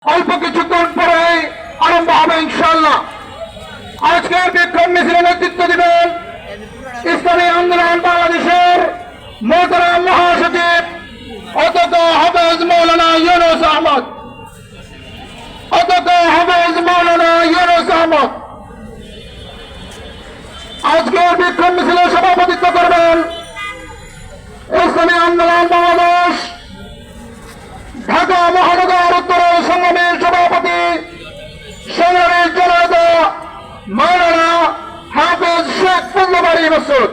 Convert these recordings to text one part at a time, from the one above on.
অল্প কিছুক্ষণ পরে আরম্ভ হবে ইনশাআল্লাহ। আজকের বিক্ষোভ মিছিলে নেতৃত্ব দিবেন ইসলামী আন্দোলন বাংলাদেশের মোহতারাম মহাসচিব অধ্যক্ষ হাফেজ মৌলানা ইউনুস আহমদ। আজকের বিক্ষোভ মিছিলে সভাপতিত্ব করবেন ইসলামী আন্দোলন বাংলাদেশ ঢাকা মহানগর উত্তরের সংগ্রামের সভাপতি সংগ্রামের জনতা মাওলানা হাফেজ শেখ ফজলুল মাসুদ।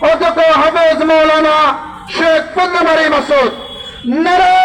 অধ্যক্ষ হাফেজ মৌলানা শেখ ফজলুল মাসুদ। নারা